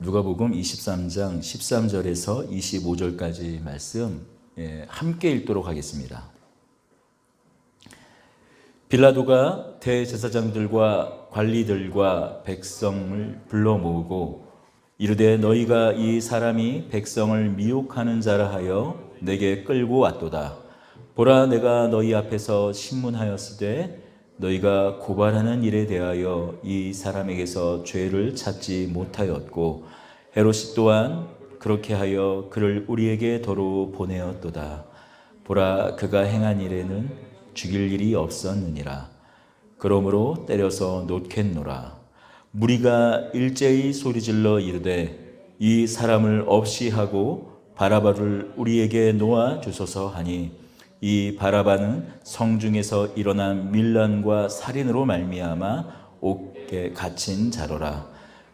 누가복음 23장 13절에서 25절까지 말씀 함께 읽도록 하겠습니다. 빌라도가 대제사장들과 관리들과 백성을 불러 모으고 이르되 너희가 이 사람이 백성을 미혹하는 자라 하여 내게 끌고 왔도다. 보라, 내가 너희 앞에서 신문하였으되 너희가 고발하는 일에 대하여 이 사람에게서 죄를 찾지 못하였고 헤롯이 또한 그렇게 하여 그를 우리에게 도로 보내었도다. 보라, 그가 행한 일에는 죽일 일이 없었느니라. 그러므로 때려서 놓겠노라. 무리가 일제히 소리질러 이르되 이 사람을 없이 하고 바라바를 우리에게 놓아 주소서 하니 이 바라바는 성중에서 일어난 밀란과 살인으로 말미암아 옥에 갇힌 자로라.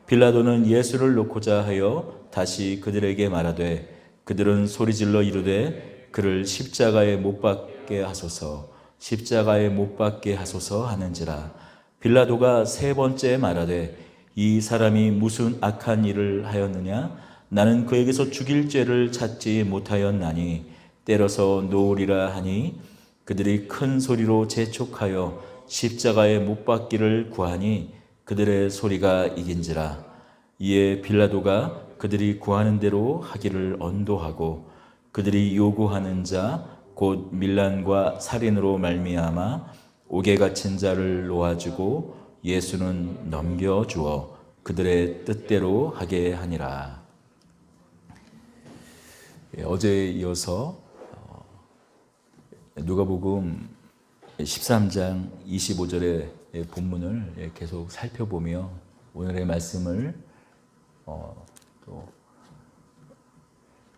빌라도는 예수를 놓고자 하여 다시 그들에게 말하되 그들은 소리질러 이르되 그를 십자가에 못 박게 하소서, 십자가에 못 박게 하소서 하는지라. 빌라도가 세 번째 말하되 이 사람이 무슨 악한 일을 하였느냐? 나는 그에게서 죽일 죄를 찾지 못하였나니 때려서 놓으리라 하니 그들이 큰 소리로 재촉하여 십자가에 못 박기를 구하니 그들의 소리가 이긴지라. 이에 빌라도가 그들이 구하는 대로 하기를 언도하고 그들이 요구하는 자 곧 밀란과 살인으로 말미암아 옥에 갇힌 자를 놓아주고 예수는 넘겨주어 그들의 뜻대로 하게 하니라. 어제에 이어서 누가복음 13장 25절의 본문을 계속 살펴보며 오늘의 말씀을 또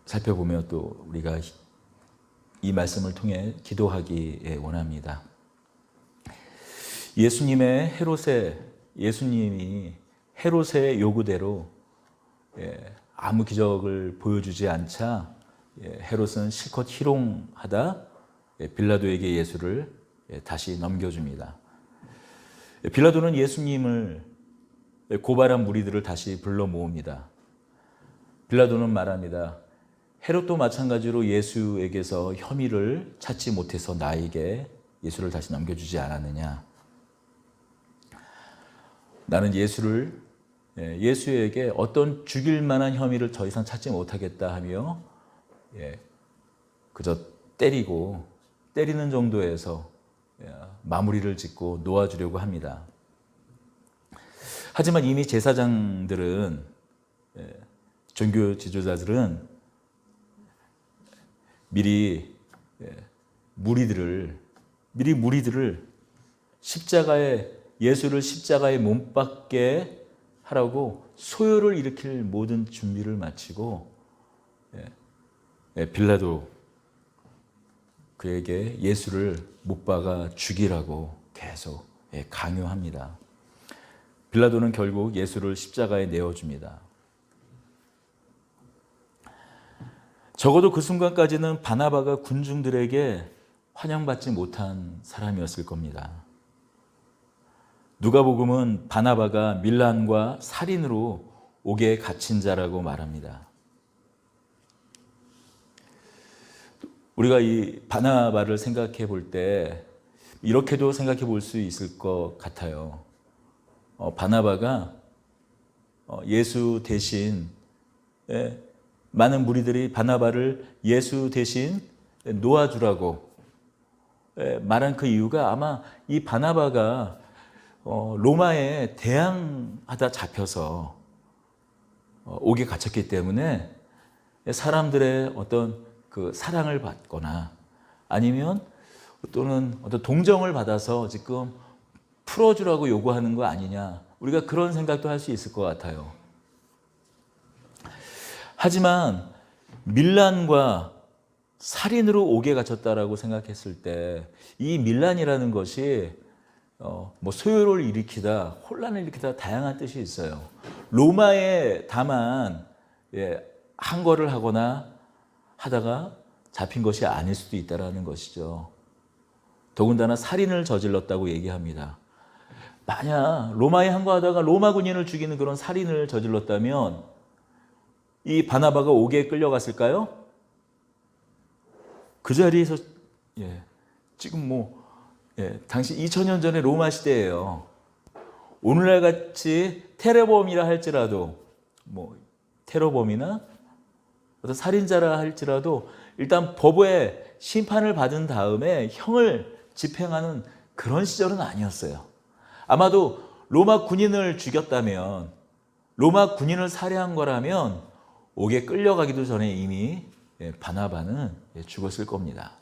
살펴보며 또 우리가 이 말씀을 통해 기도하기 원합니다. 예수님이 헤롯의 요구대로 아무 기적을 보여주지 않자 헤롯은 실컷 희롱하다 빌라도에게 예수를 다시 넘겨줍니다. 빌라도는 예수님을 고발한 무리들을 다시 불러 모읍니다. 빌라도는 말합니다. 헤롯도 마찬가지로 예수에게서 혐의를 찾지 못해서 나에게 예수를 다시 넘겨주지 않았느냐. 나는 예수에게 어떤 죽일 만한 혐의를 더 이상 찾지 못하겠다 하며 그저 때리는 정도에서 마무리를 짓고 놓아주려고 합니다. 하지만 이미 제사장들은, 종교 지도자들은 미리 무리들을 예수를 십자가에 못 박게 하라고 소요를 일으킬 모든 준비를 마치고 빌라도 그에게 예수를 못 박아 죽이라고 계속 강요합니다. 빌라도는 결국 예수를 십자가에 내어줍니다. 적어도 그 순간까지는 바나바가 군중들에게 환영받지 못한 사람이었을 겁니다. 누가복음은 바나바가 밀란과 살인으로 옥에 갇힌 자라고 말합니다. 우리가 이 바나바를 생각해 볼 때 이렇게도 생각해 볼 수 있을 것 같아요. 바나바가 예수 대신 많은 무리들이 바나바를 예수 대신 놓아주라고 말한 그 이유가 아마 이 바나바가 로마에 대항하다 잡혀서 옥에 갇혔기 때문에 사람들의 어떤 그 사랑을 받거나 아니면 또는 어떤 동정을 받아서 지금 풀어주라고 요구하는 거 아니냐, 우리가 그런 생각도 할 수 있을 것 같아요. 하지만 밀란과 살인으로 옥에 갇혔다라고 생각했을 때 이 밀란이라는 것이 소요를 일으키다, 혼란을 일으키다 다양한 뜻이 있어요. 로마에 다만 항거를 하거나 하다가 잡힌 것이 아닐 수도 있다는 것이죠. 더군다나 살인을 저질렀다고 얘기합니다. 만약 로마에 항거하다가 로마 군인을 죽이는 그런 살인을 저질렀다면 이 바나바가 옥에 끌려갔을까요? 그 자리에서 지금 당시 2000년 전에 로마 시대예요. 오늘날 같이 테러범이라 할지라도 테러범이나 어떤 살인자라 할지라도 일단 법의 심판을 받은 다음에 형을 집행하는 그런 시절은 아니었어요. 아마도 로마 군인을 죽였다면, 로마 군인을 살해한 거라면 옥에 끌려가기도 전에 이미 바나바는 죽었을 겁니다.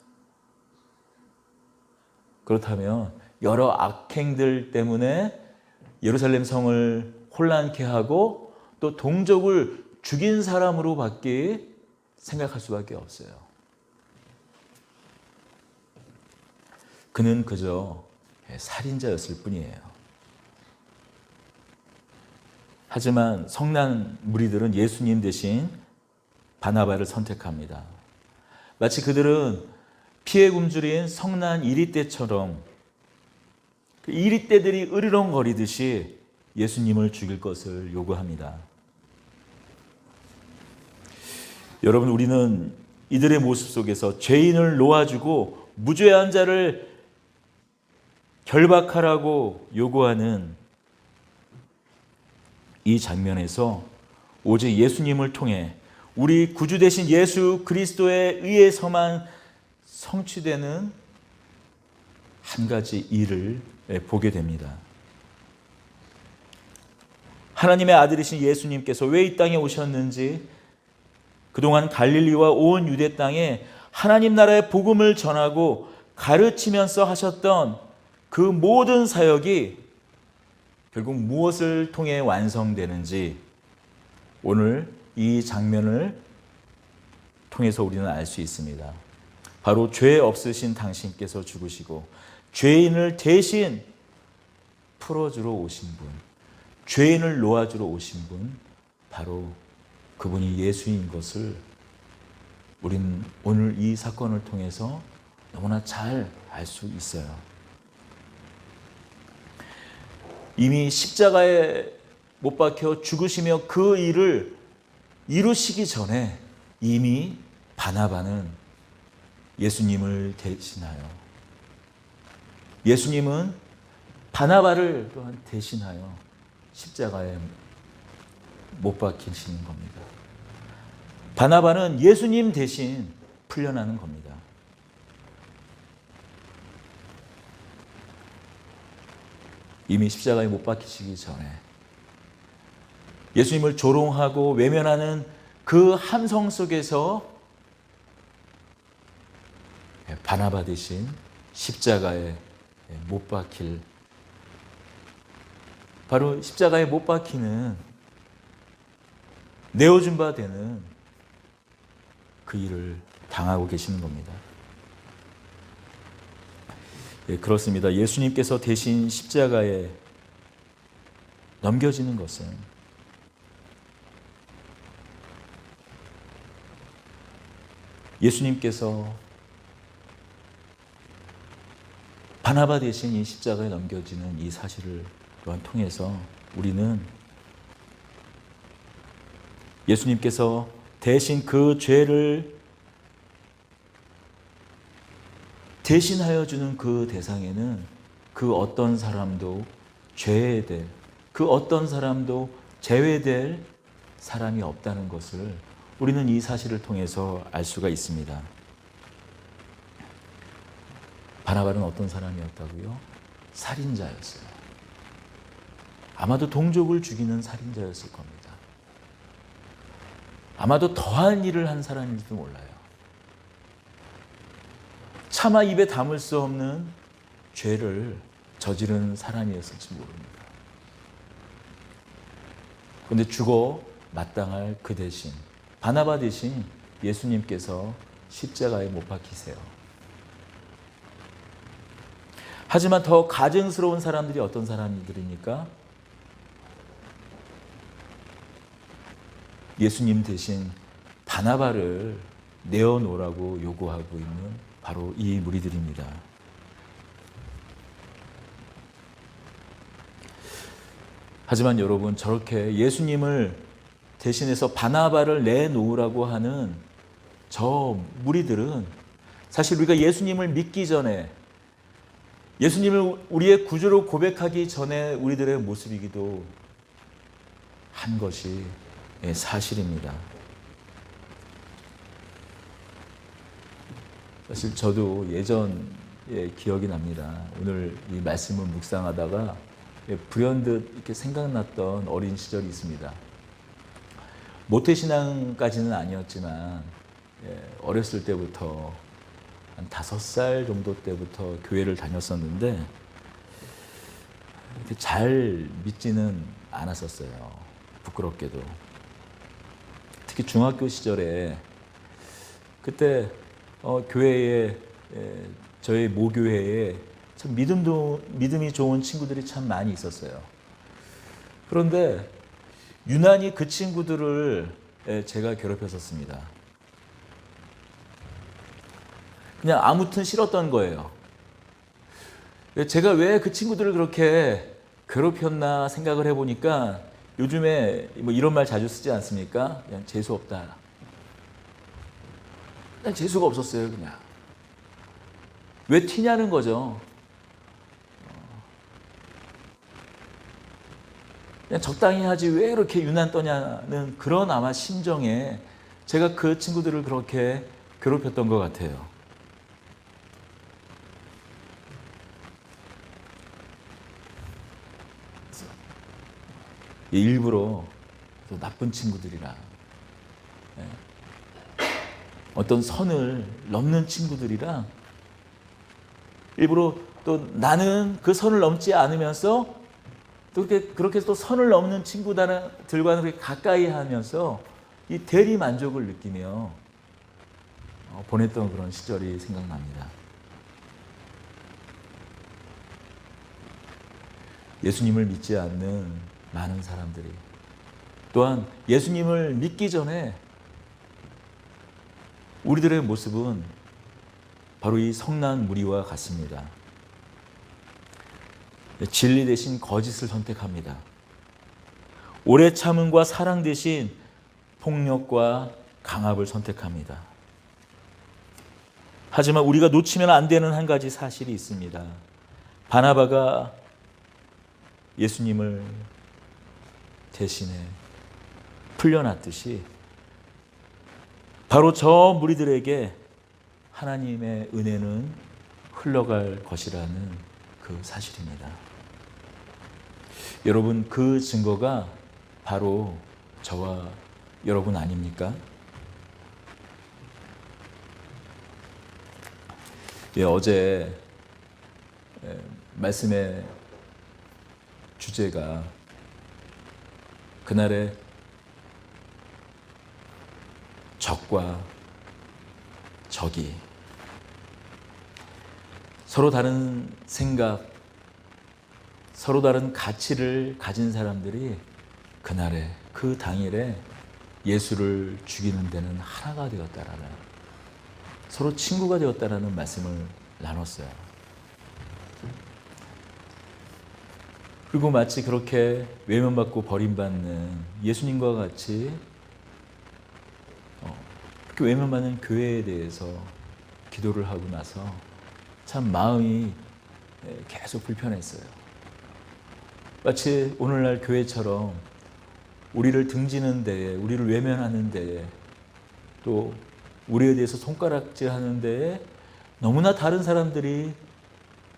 그렇다면 여러 악행들 때문에 예루살렘 성을 혼란케 하고 또 동족을 죽인 사람으로밖에 생각할 수밖에 없어요. 그는 그저 살인자였을 뿐이에요. 하지만 성난 무리들은 예수님 대신 바나바를 선택합니다. 마치 그들은 피해 굶주린 성난 이리떼처럼 그 이리떼들이 으르렁거리듯이 예수님을 죽일 것을 요구합니다. 여러분, 우리는 이들의 모습 속에서 죄인을 놓아주고 무죄한 자를 결박하라고 요구하는 이 장면에서 오직 예수님을 통해 우리 구주 되신 예수 그리스도에 의해서만 성취되는 한 가지 일을 보게 됩니다. 하나님의 아들이신 예수님께서 왜 이 땅에 오셨는지, 그동안 갈릴리와 온 유대 땅에 하나님 나라의 복음을 전하고 가르치면서 하셨던 그 모든 사역이 결국 무엇을 통해 완성되는지 오늘 이 장면을 통해서 우리는 알 수 있습니다. 바로 죄 없으신 당신께서 죽으시고 죄인을 대신 풀어주러 오신 분, 죄인을 놓아주러 오신 분, 바로 그분이 예수인 것을 우리는 오늘 이 사건을 통해서 너무나 잘 알 수 있어요. 이미 십자가에 못 박혀 죽으시며 그 일을 이루시기 전에 이미 바나바는 예수님을 대신하여, 예수님은 바나바를 또한 대신하여 십자가에 못 박히시는 겁니다. 바나바는 예수님 대신 풀려나는 겁니다. 이미 십자가에 못 박히시기 전에 예수님을 조롱하고 외면하는 그 함성 속에서 바나바 대신 십자가에 못 박힐, 바로 십자가에 못 박히는, 내어준 바 되는 그 일을 당하고 계시는 겁니다. 그렇습니다. 예수님께서 대신 십자가에 넘겨지는 것은 예수님께서 바나바 대신 이 십자가에 넘겨지는 이 사실을 또한 통해서 우리는 예수님께서 대신 그 죄를 대신하여 주는 그 대상에는 그 어떤 사람도 제외될, 그 어떤 사람도 제외될 사람이 없다는 것을 우리는 이 사실을 통해서 알 수가 있습니다. 바나바는 어떤 사람이었다고요? 살인자였어요. 아마도 동족을 죽이는 살인자였을 겁니다. 아마도 더한 일을 한 사람일지도 몰라요. 차마 입에 담을 수 없는 죄를 저지른 사람이었을지 모릅니다. 그런데 죽어 마땅할 그 대신, 바나바 대신 예수님께서 십자가에 못 박히세요. 하지만 더 가증스러운 사람들이 어떤 사람들입니까? 예수님 대신 바나바를 내어놓으라고 요구하고 있는 바로 이 무리들입니다. 하지만 여러분, 저렇게 예수님을 대신해서 바나바를 내놓으라고 하는 저 무리들은 사실 우리가 예수님을 믿기 전에, 예수님을 우리의 구주로 고백하기 전에 우리들의 모습이기도 한 것이 사실입니다. 사실 저도 예전에 기억이 납니다. 오늘 이 말씀을 묵상하다가 불현듯 이렇게 생각났던 어린 시절이 있습니다. 모태신앙까지는 아니었지만 어렸을 때부터 한 5살 정도 때부터 교회를 다녔었는데 이렇게 잘 믿지는 않았었어요. 부끄럽게도. 특히 중학교 시절에 그때 교회에 저희 모교회에 참 믿음이 좋은 친구들이 참 많이 있었어요. 그런데 유난히 그 친구들을 제가 괴롭혔었습니다. 그냥 아무튼 싫었던 거예요. 제가 왜 그 친구들을 그렇게 괴롭혔나 생각을 해보니까 요즘에 뭐 이런 말 자주 쓰지 않습니까? 그냥 재수 없다. 그냥 재수가 없었어요, 그냥. 왜 튀냐는 거죠. 그냥 적당히 하지 왜 이렇게 유난 떠냐는 그런 아마 심정에 제가 그 친구들을 그렇게 괴롭혔던 것 같아요. 일부러 또 나쁜 친구들이랑 어떤 선을 넘는 친구들이랑 일부러 또 나는 그 선을 넘지 않으면서 또 그렇게 또 선을 넘는 친구들과는 가까이 하면서 이 대리 만족을 느끼며 보냈던 그런 시절이 생각납니다. 예수님을 믿지 않는 많은 사람들이, 또한 예수님을 믿기 전에 우리들의 모습은 바로 이 성난 무리와 같습니다. 진리 대신 거짓을 선택합니다. 오래 참음과 사랑 대신 폭력과 강압을 선택합니다. 하지만 우리가 놓치면 안 되는 한 가지 사실이 있습니다. 바나바가 예수님을 대신에 풀려났듯이 바로 저 무리들에게 하나님의 은혜는 흘러갈 것이라는 그 사실입니다. 여러분, 그 증거가 바로 저와 여러분 아닙니까? 어제 말씀의 주제가 그날의 적과 적이 서로 다른 생각, 서로 다른 가치를 가진 사람들이 그날에 그 당일에 예수를 죽이는 데는 하나가 되었다라는, 서로 친구가 되었다라는 말씀을 나눴어요. 그리고 마치 그렇게 외면받고 버림받는 예수님과 같이 그렇게 외면받는 교회에 대해서 기도를 하고 나서 참 마음이 계속 불편했어요. 마치 오늘날 교회처럼 우리를 등지는 데에, 우리를 외면하는 데에, 또 우리에 대해서 손가락질하는 데에 너무나 다른 사람들이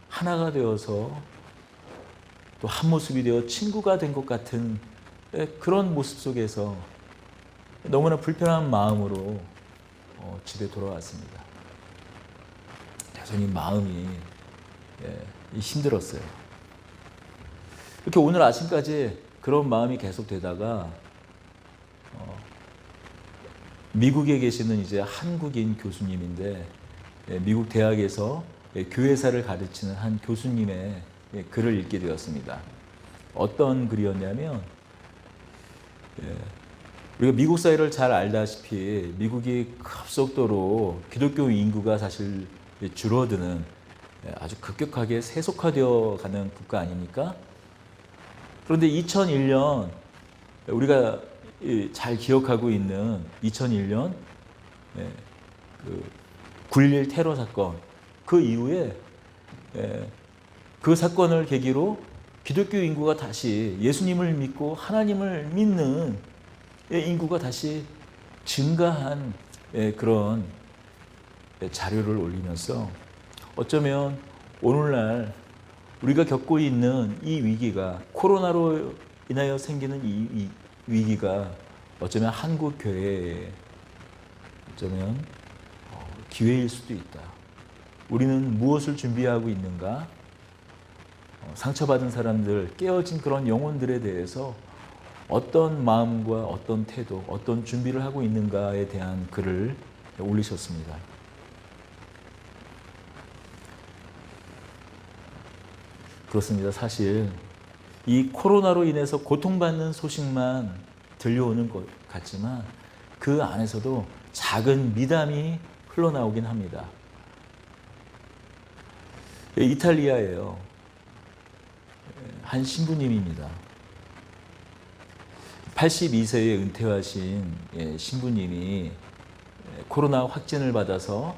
하나가 되어서 또 한 모습이 되어 친구가 된 것 같은 그런 모습 속에서 너무나 불편한 마음으로 집에 돌아왔습니다. 여전히 마음이 힘들었어요. 이렇게 오늘 아침까지 그런 마음이 계속 되다가 미국에 계시는 이제 한국인 교수님인데 미국 대학에서 교회사를 가르치는 한 교수님의 글을 읽게 되었습니다. 어떤 글이었냐면 우리가 미국 사회를 잘 알다시피 미국이 급속도로 기독교 인구가 사실 줄어드는 아주 급격하게 세속화되어 가는 국가 아닙니까? 그런데 2001년 우리가 잘 기억하고 있는 2001년 그 9.11 테러 사건, 그 이후에 그 사건을 계기로 기독교 인구가 다시 예수님을 믿고 하나님을 믿는 인구가 다시 증가한 그런 자료를 올리면서 어쩌면 오늘날 우리가 겪고 있는 이 위기가, 코로나로 인하여 생기는 이 위기가 어쩌면 한국 교회에 어쩌면 기회일 수도 있다. 우리는 무엇을 준비하고 있는가? 상처받은 사람들, 깨어진 그런 영혼들에 대해서 어떤 마음과 어떤 태도, 어떤 준비를 하고 있는가에 대한 글을 올리셨습니다. 그렇습니다. 사실 이 코로나로 인해서 고통받는 소식만 들려오는 것 같지만 그 안에서도 작은 미담이 흘러나오긴 합니다. 이탈리아예요. 한 신부님입니다. 82세에 은퇴하신 신부님이 코로나 확진을 받아서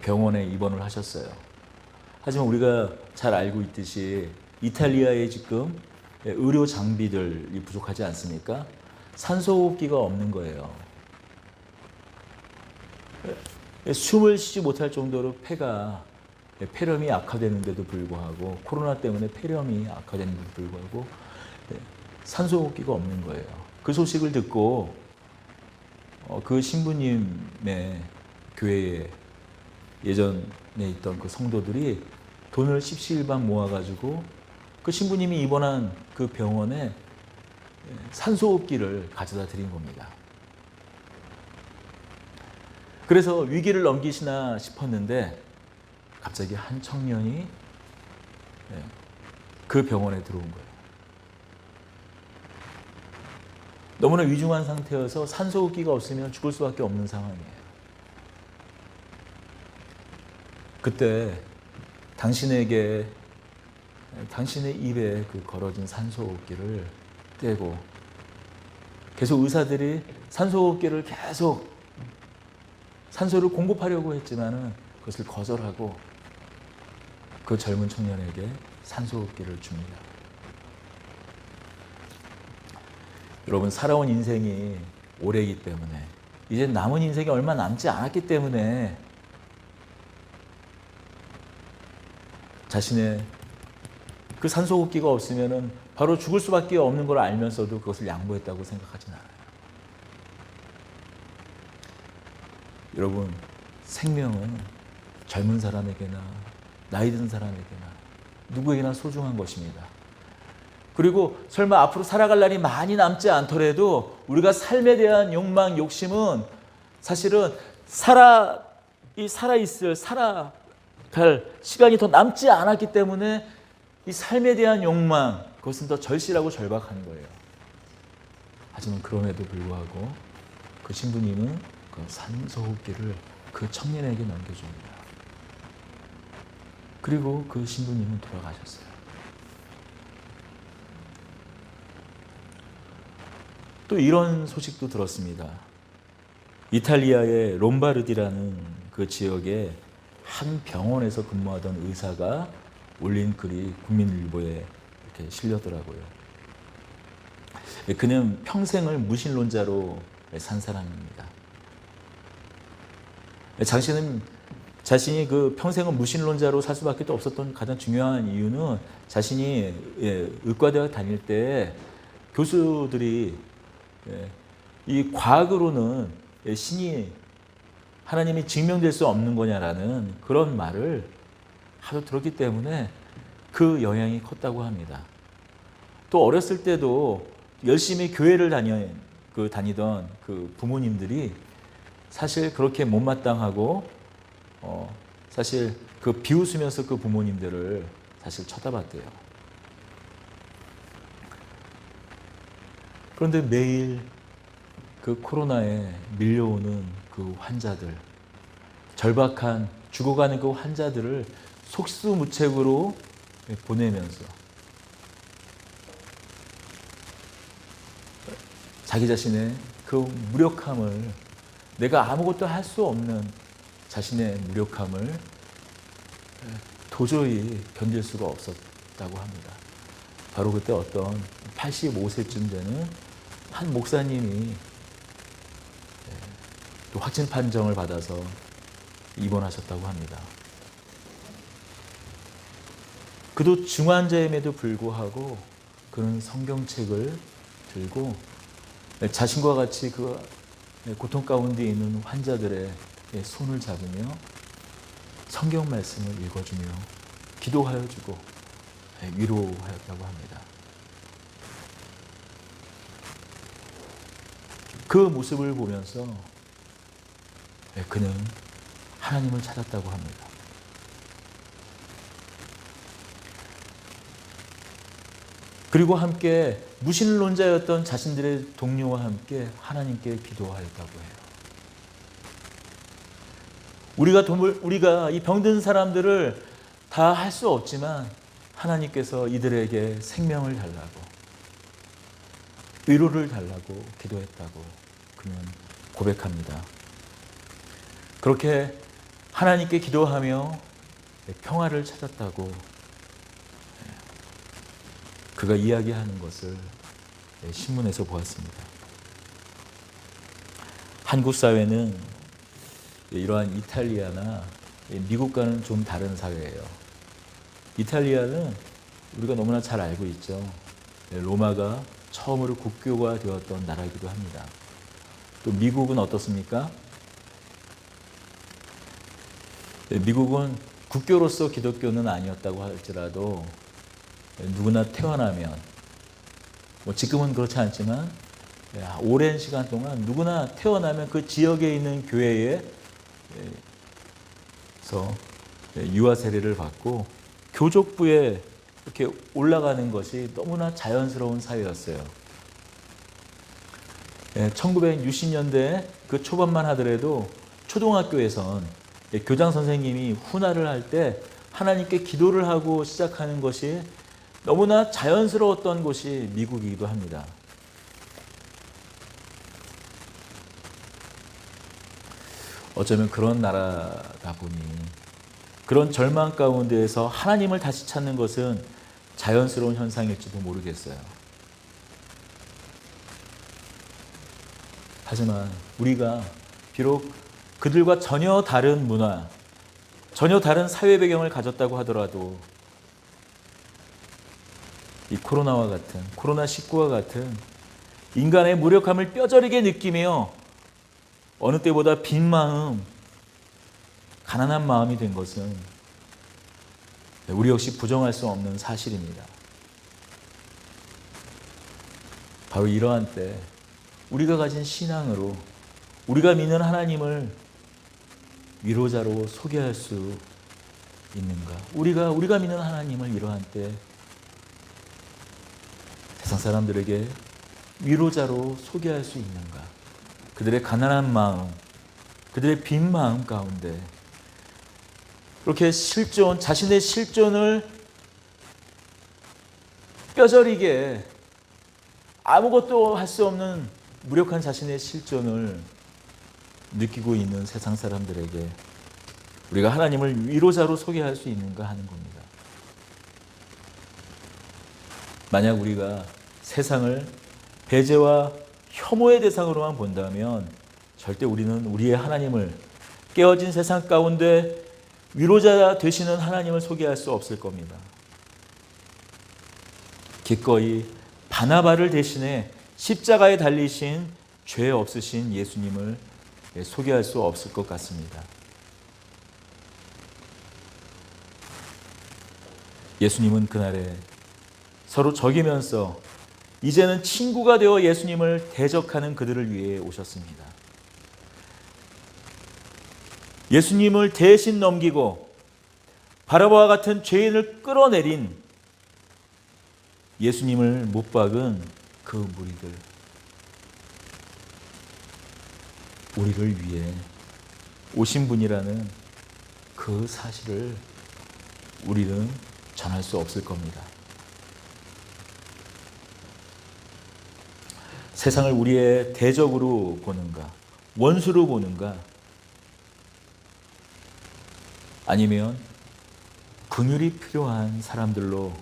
병원에 입원을 하셨어요. 하지만 우리가 잘 알고 있듯이 이탈리아에 지금 의료 장비들이 부족하지 않습니까? 산소호흡기가 없는 거예요. 숨을 쉬지 못할 정도로 폐렴이 악화되는데도 불구하고, 코로나 때문에 폐렴이 악화되는데도 불구하고 산소호흡기가 없는 거예요. 그 소식을 듣고 그 신부님의 교회에 예전에 있던 그 성도들이 돈을 십시일반 모아가지고 그 신부님이 입원한 그 병원에 산소호흡기를 가져다 드린 겁니다. 그래서 위기를 넘기시나 싶었는데 갑자기 한 청년이 그 병원에 들어온 거예요. 너무나 위중한 상태여서 산소호흡기가 없으면 죽을 수밖에 없는 상황이에요. 그때 당신의 입에 그 걸어진 산소호흡기를 떼고, 계속 의사들이 산소호흡기를 계속 산소를 공급하려고 했지만은 그것을 거절하고 그 젊은 청년에게 산소호흡기를 줍니다. 여러분, 살아온 인생이 오래이기 때문에, 이제 남은 인생이 얼마 남지 않았기 때문에 자신의 그 산소호흡기가 없으면은 바로 죽을 수밖에 없는 걸 알면서도 그것을 양보했다고 생각하진 않아요. 여러분, 생명은 젊은 사람에게나 나이 든 사람에게나 누구에게나 소중한 것입니다. 그리고 설마 앞으로 살아갈 날이 많이 남지 않더라도 우리가 삶에 대한 욕망, 욕심은 사실은 살아갈 시간이 더 남지 않았기 때문에 이 삶에 대한 욕망, 그것은 더 절실하고 절박한 거예요. 하지만 그럼에도 불구하고 그 신부님은 그 산소호흡기를 그 청년에게 넘겨줍니다. 그리고 그 신부님은 돌아가셨어요. 또 이런 소식도 들었습니다. 이탈리아의 롬바르디라는 그 지역에 한 병원에서 근무하던 의사가 올린 글이 국민일보에 이렇게 실렸더라고요. 그는 평생을 무신론자로 산 사람입니다. 자신이 그 평생을 무신론자로 살 수밖에 없었던 가장 중요한 이유는 자신이 의과대학 다닐 때 교수들이 이 과학으로는 신이 하나님이 증명될 수 없는 거냐라는 그런 말을 하도 들었기 때문에 그 영향이 컸다고 합니다. 또 어렸을 때도 열심히 교회를 다니던 그 부모님들이 사실 그렇게 못마땅하고 사실 그 비웃으면서 그 부모님들을 사실 쳐다봤대요. 그런데 매일 그 코로나에 밀려오는 그 환자들, 절박한 죽어가는 그 환자들을 속수무책으로 보내면서 자기 자신의 그 무력함을, 내가 아무것도 할 수 없는 자신의 무력함을 도저히 견딜 수가 없었다고 합니다. 바로 그때 어떤 85세쯤 되는 한 목사님이 또 확진 판정을 받아서 입원하셨다고 합니다. 그도 중환자임에도 불구하고 그는 성경책을 들고 자신과 같이 그 고통 가운데 있는 환자들의 손을 잡으며 성경 말씀을 읽어주며 기도하여 주고 위로하였다고 합니다. 그 모습을 보면서 그는 하나님을 찾았다고 합니다. 그리고 함께 무신론자였던 자신들의 동료와 함께 하나님께 기도하였다고 해요. 우리가 이 병든 사람들을 다 할 수 없지만 하나님께서 이들에게 생명을 달라고, 위로를 달라고 기도했다고 그는 고백합니다. 그렇게 하나님께 기도하며 평화를 찾았다고 그가 이야기하는 것을 신문에서 보았습니다. 한국 사회는 이러한 이탈리아나 미국과는 좀 다른 사회예요. 이탈리아는 우리가 너무나 잘 알고 있죠. 로마가 처음으로 국교가 되었던 나라이기도 합니다. 또 미국은 어떻습니까? 미국은 국교로서 기독교는 아니었다고 할지라도 누구나 태어나면, 지금은 그렇지 않지만 오랜 시간 동안 누구나 태어나면 그 지역에 있는 교회에서 유아 세례를 받고 교족부에 이렇게 올라가는 것이 너무나 자연스러운 사회였어요. 1960년대 그 초반만 하더라도 초등학교에선 교장 선생님이 훈화를 할 때 하나님께 기도를 하고 시작하는 것이 너무나 자연스러웠던 곳이 미국이기도 합니다. 어쩌면 그런 나라다 보니 그런 절망 가운데에서 하나님을 다시 찾는 것은 자연스러운 현상일지도 모르겠어요. 하지만 우리가 비록 그들과 전혀 다른 문화, 전혀 다른 사회 배경을 가졌다고 하더라도 이 코로나와 같은, 코로나19와 같은 인간의 무력함을 뼈저리게 느끼며 어느 때보다 빈 마음, 가난한 마음이 된 것은 우리 역시 부정할 수 없는 사실입니다. 바로 이러한 때 우리가 가진 신앙으로 우리가 믿는 하나님을 위로자로 소개할 수 있는가? 우리가 믿는 하나님을 이러한 때 세상 사람들에게 위로자로 소개할 수 있는가? 그들의 가난한 마음, 그들의 빈 마음 가운데 그렇게 자신의 실존을 뼈저리게 아무것도 할 수 없는 무력한 자신의 실존을 느끼고 있는 세상 사람들에게 우리가 하나님을 위로자로 소개할 수 있는가 하는 겁니다. 만약 우리가 세상을 배제와 혐오의 대상으로만 본다면 절대 우리는 우리의 하나님을, 깨어진 세상 가운데 위로자 되시는 하나님을 소개할 수 없을 겁니다. 기꺼이 바나바를 대신해 십자가에 달리신 죄 없으신 예수님을 소개할 수 없을 것 같습니다. 예수님은 그날에 서로 적이면서 이제는 친구가 되어 예수님을 대적하는 그들을 위해 오셨습니다. 예수님을 대신 넘기고 바라바와 같은 죄인을 끌어내린 예수님을 못 박은 그 무리들, 우리를 위해 오신 분이라는 그 사실을 우리는 전할 수 없을 겁니다. 세상을 우리의 대적으로 보는가? 원수로 보는가? 아니면 긍휼이 필요한 사람들로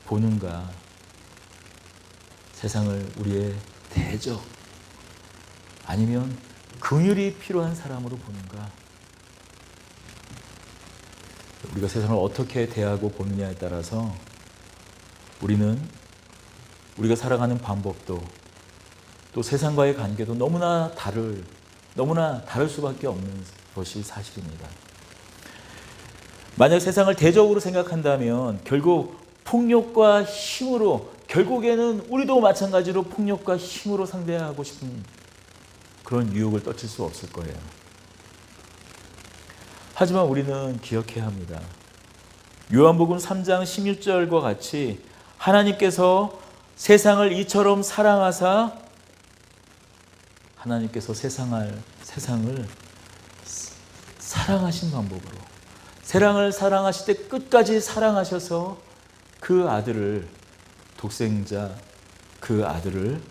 보는가? 세상을 우리의 대적 아니면 긍휼이 필요한 사람으로 보는가? 우리가 세상을 어떻게 대하고 보느냐에 따라서 우리가 살아가는 방법도 또 세상과의 관계도 너무나 다를 수밖에 없는 것이 사실입니다. 만약 세상을 대적으로 생각한다면 결국 폭력과 힘으로, 결국에는 우리도 마찬가지로 폭력과 힘으로 상대하고 싶은 그런 유혹을 떨칠 수 없을 거예요. 하지만 우리는 기억해야 합니다. 요한복음 3장 16절과 같이 하나님께서 세상을 이처럼 사랑하사, 하나님께서 세상을 사랑하신 방법으로, 세상을 사랑하실 때 끝까지 사랑하셔서 그 아들을, 독생자 그 아들을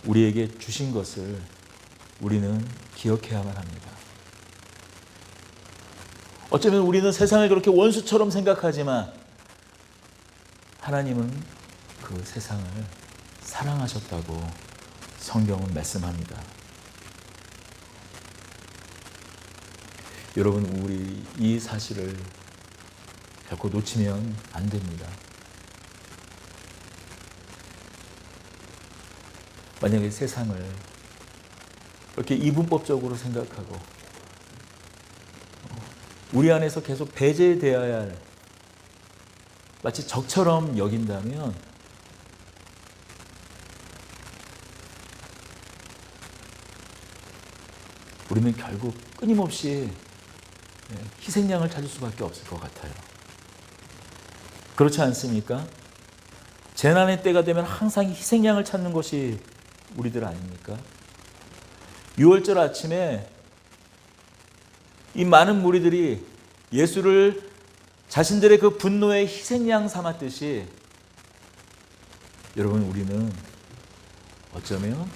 우리에게 주신 것을 우리는 기억해야만 합니다. 어쩌면 우리는 세상을 그렇게 원수처럼 생각하지만 하나님은 그 세상을 사랑하셨다고 성경은 말씀합니다. 여러분, 우리 이 사실을 결코 놓치면 안 됩니다. 만약에 세상을 이렇게 이분법적으로 생각하고 우리 안에서 계속 배제되어야 할, 마치 적처럼 여긴다면 우리는 결국 끊임없이 희생양을 찾을 수밖에 없을 것 같아요. 그렇지 않습니까? 재난의 때가 되면 항상 희생양을 찾는 것이 우리들 아닙니까? 6월절 아침에 이 많은 무리들이 예수를 자신들의 그 분노의 희생양 삼았듯이, 여러분, 우리는 어쩌면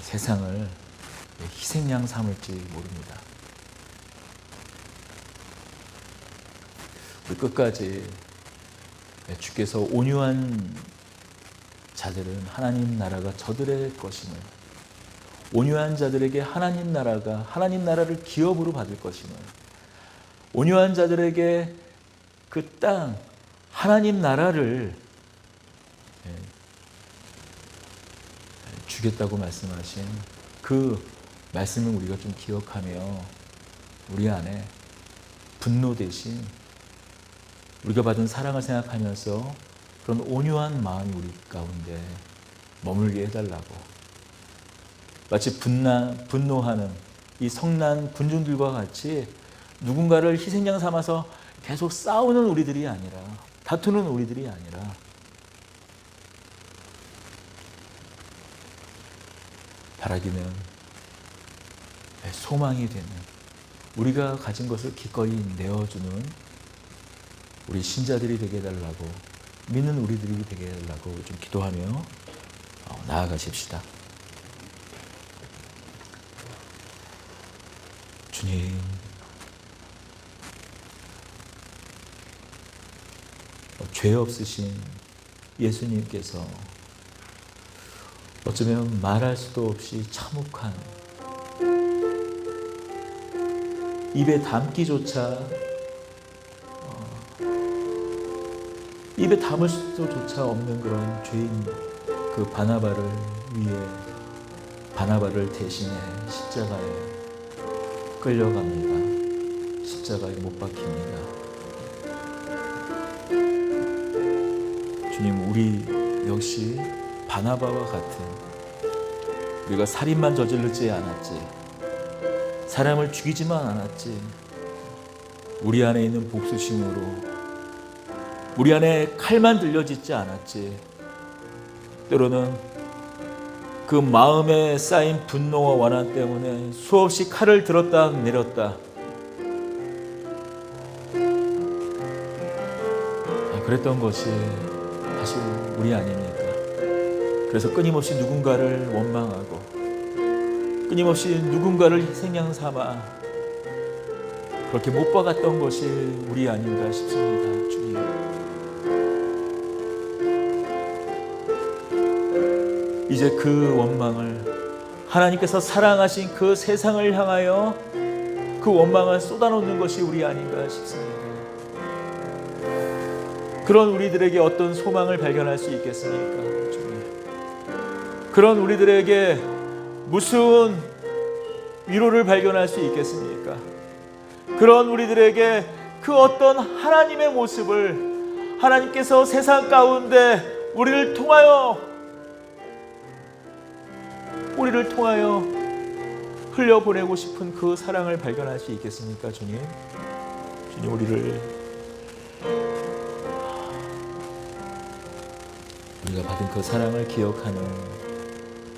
세상을 희생양 삼을지 모릅니다. 우리 끝까지 주께서 온유한 자들은 하나님 나라가 저들의 것임을, 온유한 자들에게 하나님 나라를 기업으로 받을 것임을, 온유한 자들에게 그 땅, 하나님 나라를 주겠다고 말씀하신 그 말씀을 우리가 좀 기억하며 우리 안에 분노 대신 우리가 받은 사랑을 생각하면서 그런 온유한 마음이 우리 가운데 머물게 해달라고, 마치 분노하는 이 성난 군중들과 같이 누군가를 희생양 삼아서 계속 싸우는 우리들이 아니라, 다투는 우리들이 아니라 바라기는 소망이 되는, 우리가 가진 것을 기꺼이 내어주는 우리 신자들이 되게 해달라고, 믿는 우리들이 되게 해달라고 좀 기도하며 나아가십시다. 주님, 죄 없으신 예수님께서 어쩌면 말할 수도 없이 참혹한, 입에 담기조차, 입에 담을 수조차 없는 그런 죄인 그 바나바를 위해, 바나바를 대신해 십자가에 끌려갑니다. 십자가에 못 박힙니다. 주님, 우리 역시 바나바와 같은, 우리가 살인만 저지르지 않았지, 사람을 죽이지만 않았지, 우리 안에 있는 복수심으로 우리 안에 칼만 들려짓지 않았지, 때로는 그 마음에 쌓인 분노와 원한 때문에 수없이 칼을 들었다 내렸다, 그랬던 것이 사실 우리 아닙니까? 그래서 끊임없이 누군가를 원망하고 끊임없이 누군가를 희생양 삼아 그렇게 못 박았던 것이 우리 아닌가 싶습니다. 주님, 이제 그 원망을 하나님께서 사랑하신 그 세상을 향하여 그 원망을 쏟아놓는 것이 우리 아닌가 싶습니다. 그런 우리들에게 어떤 소망을 발견할 수 있겠습니까? 주님, 그런 우리들에게 무슨 위로를 발견할 수 있겠습니까? 그런 우리들에게 그 어떤 하나님의 모습을 하나님께서 세상 가운데 우리를 통하여 흘려보내고 싶은 그 사랑을 발견할 수 있겠습니까? 주님, 우리가 받은 그 사랑을 기억하는,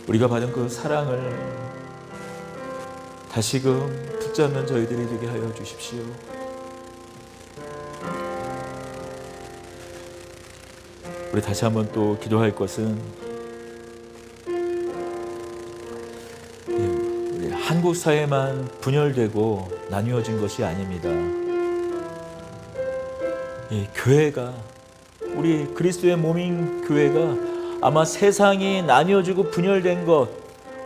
우리가 받은 그 사랑을 다시금 붙잡는 저희들이 되게 하여 주십시오. 우리 다시 한번 또 기도할 것은 우리 한국 사회만 분열되고 나뉘어진 것이 아닙니다. 교회가, 우리 그리스도의 몸인 교회가 아마 세상이 나뉘어지고 분열된 것,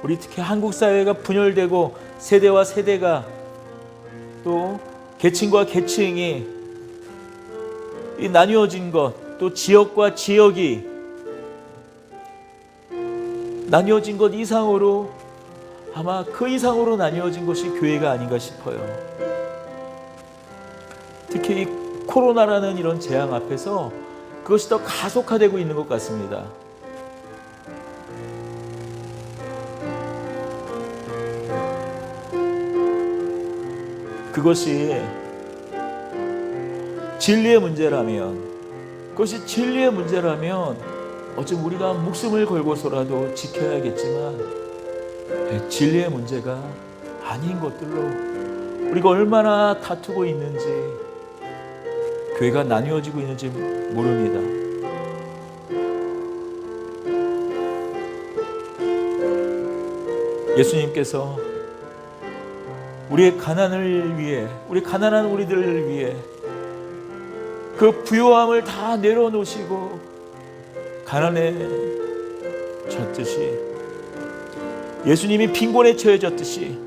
우리 특히 한국 사회가 분열되고 세대와 세대가 또 계층과 계층이 나뉘어진 것, 또 지역과 지역이 나뉘어진 것 이상으로, 아마 그 이상으로 나뉘어진 것이 교회가 아닌가 싶어요. 특히 이 코로나라는 이런 재앙 앞에서 그것이 더 가속화되고 있는 것 같습니다. 그것이 진리의 문제라면 어쩜 우리가 목숨을 걸고서라도 지켜야겠지만, 진리의 문제가 아닌 것들로 우리가 얼마나 다투고 있는지, 교회가 나뉘어지고 있는지 모릅니다. 예수님께서 우리의 가난을 위해, 우리 가난한 우리들을 위해 그 부요함을 다 내려놓으시고 가난해졌듯이, 예수님이 빈곤에 처해졌듯이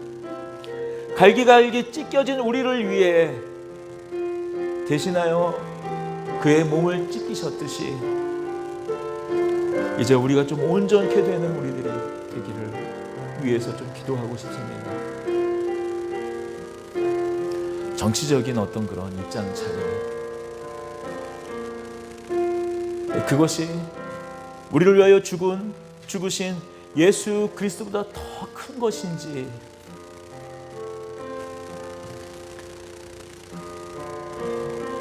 갈기갈기 찢겨진 우리를 위해 대신하여 그의 몸을 찢기셨듯이 이제 우리가 좀 온전케 되는 우리들이 되기를 위해서 좀 기도하고 싶습니다. 정치적인 어떤 그런 입장 차이, 그것이 우리를 위하여 죽으신 예수 그리스도보다 더 큰 것인지,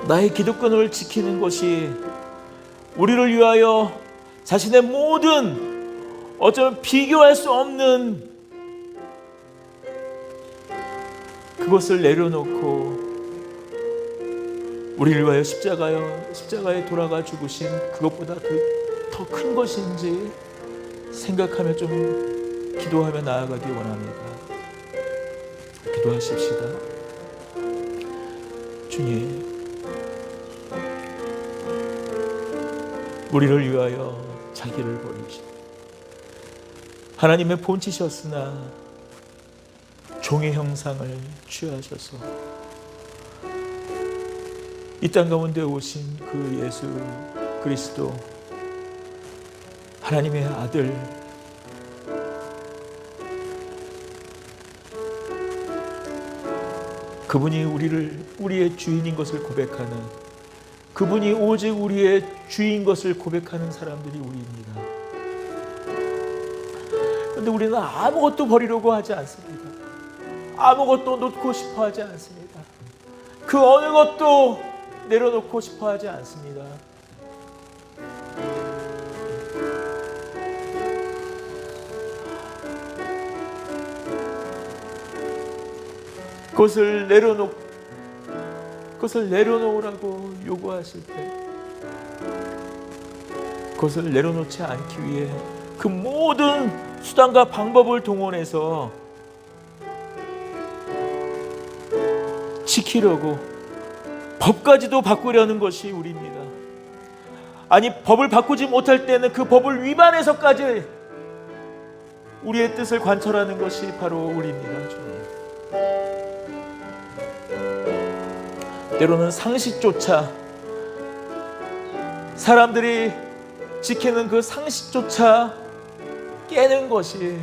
나의 기득권을 지키는 것이 우리를 위하여 자신의 모든, 어쩌면 비교할 수 없는 그것을 내려놓고 우리를 위하여 십자가에 돌아가 죽으신 그것보다 더 큰 것인지 생각하며 좀 기도하며 나아가기 원합니다. 기도하십시다. 주님, 우리를 위하여 자기를 버리시고 하나님의 본체셨으나 종의 형상을 취하셔서 이 땅 가운데 오신 그 예수 그리스도, 하나님의 아들, 그분이 우리의 주인인 것을 고백하는, 그분이 오직 우리의 주인 것을 고백하는 사람들이 우리입니다. 그런데 우리는 아무것도 버리려고 하지 않습니다. 아무것도 놓고 싶어 하지 않습니다. 그 어느 것도 내려놓고 싶어 하지 않습니다. 그것을 내려놓으라고 요구하실 때, 그것을 내려놓지 않기 위해 그 모든 수단과 방법을 동원해서 지키려고 법까지도 바꾸려는 것이 우리입니다. 아니, 법을 바꾸지 못할 때는 그 법을 위반해서까지 우리의 뜻을 관철하는 것이 바로 우리입니다. 주님, 때로는 상식조차, 사람들이 지키는 그 상식조차 깨는 것이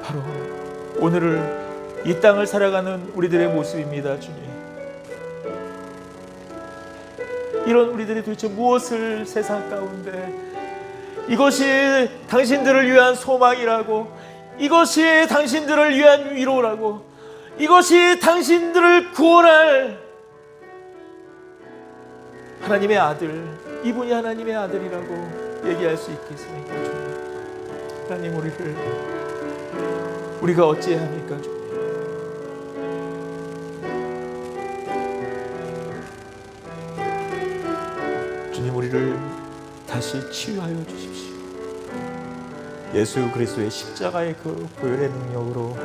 바로 오늘을 이 땅을 살아가는 우리들의 모습입니다. 주님, 이런 우리들이 도대체 무엇을 세상 가운데, 이것이 당신들을 위한 소망이라고, 이것이 당신들을 위한 위로라고, 이것이 당신들을 구원할 하나님의 아들, 이분이 하나님의 아들이라고 얘기할 수 있겠습니까? 주님, 하나님, 우리가 어찌해야 합니까? 주님, 주님, 우리를 다시 치유하여 주십시오. 예수 그리스도의 십자가의 그 보혈의 능력으로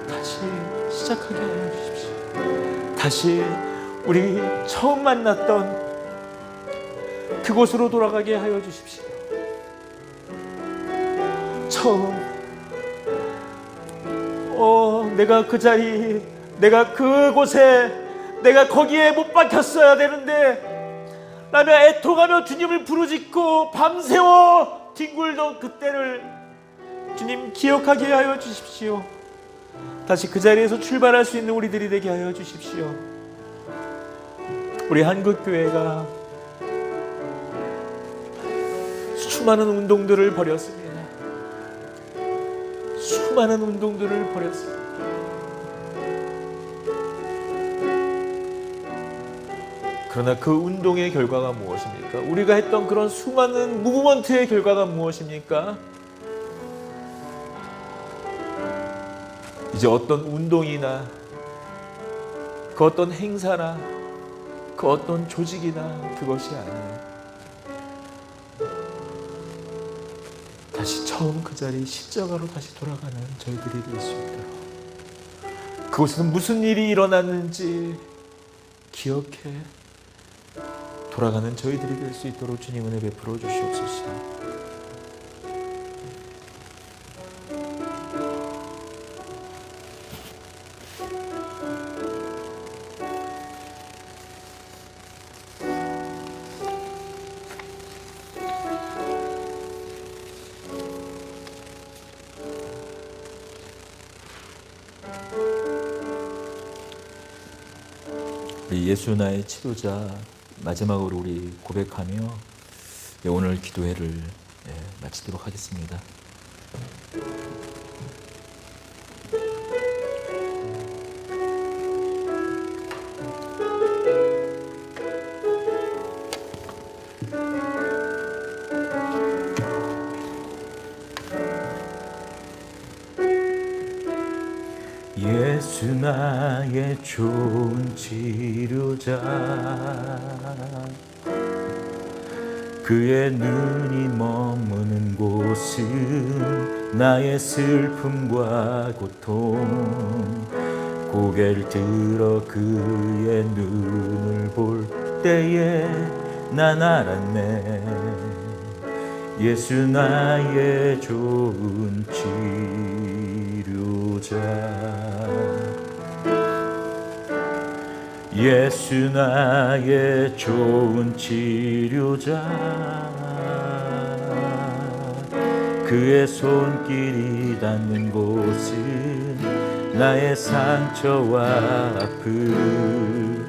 다시 시작하게 하여 주십시오. 다시 우리 처음 만났던 그곳으로 돌아가게 하여 주십시오. 처음 내가 그 자리, 내가 그곳에, 내가 거기에 못 박혔어야 되는데 라며 애통하며 주님을 부르짖고 밤새워 뒹굴던 그때를 주님 기억하게 하여 주십시오. 다시 그 자리에서 출발할 수 있는 우리들이 되게 하여 주십시오. 우리 한국교회가 수많은 운동들을 벌였습니다. 수많은 운동들을 벌였습니다. 그러나 그 운동의 결과가 무엇입니까? 우리가 했던 그런 수많은 무브먼트의 결과가 무엇입니까? 이제 어떤 운동이나 그 어떤 행사나 그 어떤 조직이나 그것이 아니에요. 다시 처음 그 자리 십자가로 다시 돌아가는 저희들이 될 수 있도록, 그곳에서 무슨 일이 일어났는지 기억해 돌아가는 저희들이 될 수 있도록 주님 은혜 베풀어 주시옵소서. 예수 나의 치료자, 마지막으로 우리 고백하며 오늘 기도회를 마치도록 하겠습니다. 예수 나의 좋은 치료자, 그의 눈이 머무는 곳은 나의 슬픔과 고통, 고개를 들어 그의 눈을 볼 때에 난 알았네. 예수 나의 좋은 치료자, 예수 나의 좋은 치료자, 그의 손길이 닿는 곳은 나의 상처와 아픔,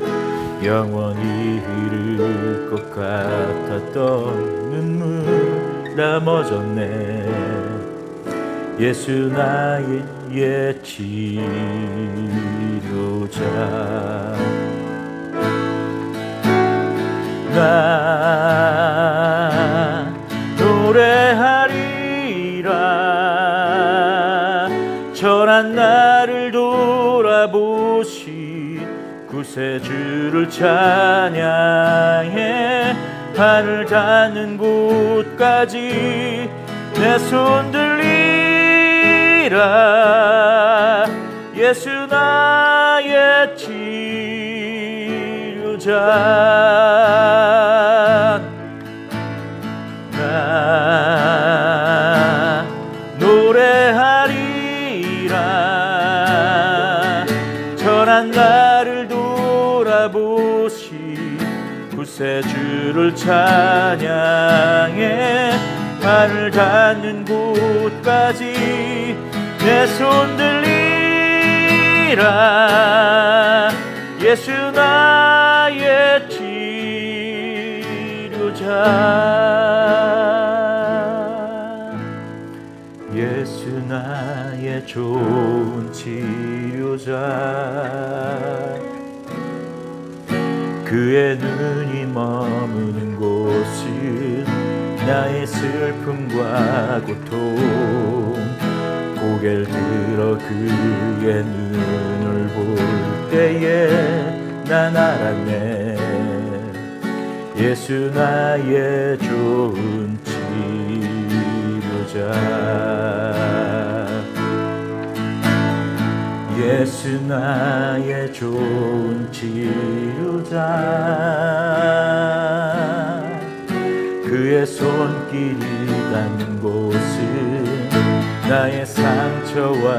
영원히 흐를 것 같았던 눈물 다 멎었네. 예수 나의 치료자, 나 노래하리라. 전한 나를 돌아보신 구세주를 찬양해 하늘 닿는 곳까지 내 손 들리라. 예수 나의 치유자. 나 노래하리라. 전한 나를 돌아보시 구세주를 찬양해. 하늘 닿는 곳까지 내 손 들리라. 예수 나의 치료자. 예수 나의 좋은 치료자. 그의 눈이 머무는 곳은 나의 슬픔과 고통. 고개를 들어 그의 눈을 볼 때에 난 알았네. 예수 나의 좋은 치료자. 예수 나의 좋은 치료자. 그의 손길이 닿는 곳은 나의 상처와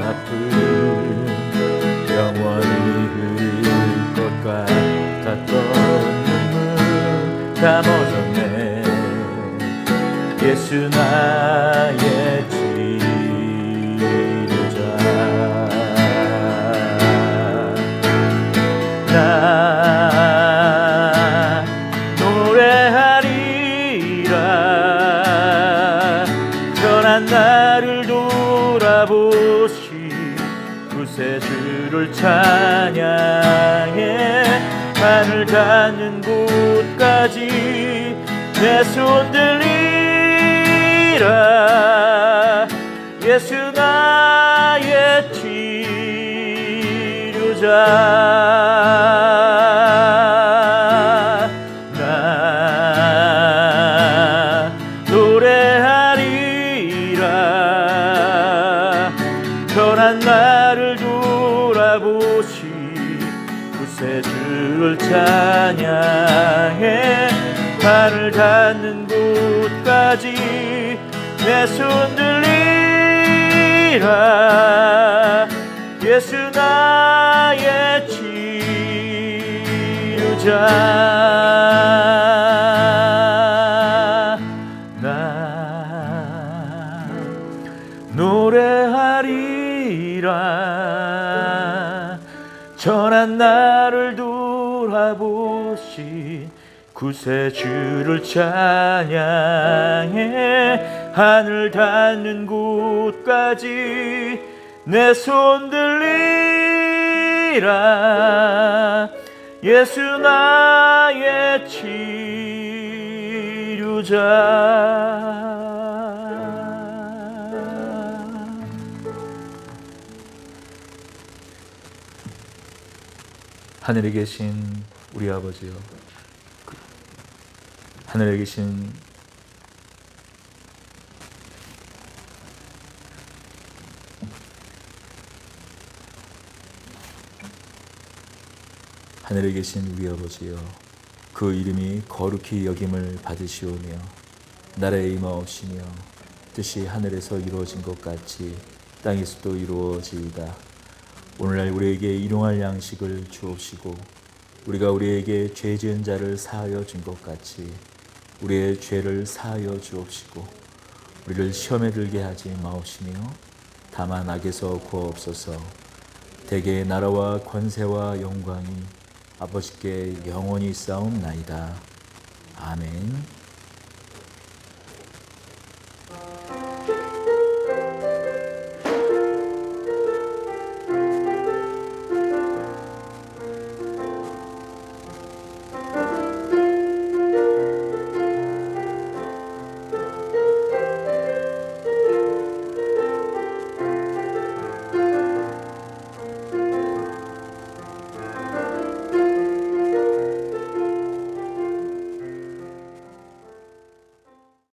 아픔 영원히 흐를 것 같았던 눈물 다 멎었네. 예수 나의 치료자. 나 노래하리라. 전한 나를 돌아보시 구세주를 찬양해. 하늘 닿는 곳까지 내 손 들리라. 예수 나의 치료자. 나 노래하리라. 전한 나를 돌아보시 구세주를 찬양해. 하늘 닿는 곳까지 내 손 들리라. 예수 나의 치료자. 나 노래하리라. 전한 나를 돌아보시 구세주를 찬양해. 하늘 닿는 곳까지 내 손 들리라. 예수 나의 치료자. 하늘에 계신 우리 아버지여, 하늘에 계신 하늘에 계신 우리 아버지여, 그 이름이 거룩히 여김을 받으시오며 나라에 임하옵시며 뜻이 하늘에서 이루어진 것 같이 땅에서도 이루어지이다. 오늘날 우리에게 일용할 양식을 주옵시고 우리가 우리에게 죄 지은 자를 사하여 준 것 같이 우리의 죄를 사하여 주옵시고 우리를 시험에 들게 하지 마옵시며 다만 악에서 구하옵소서. 대개의 나라와 권세와 영광이 아버지께 영원히 싸움나이다. 아멘.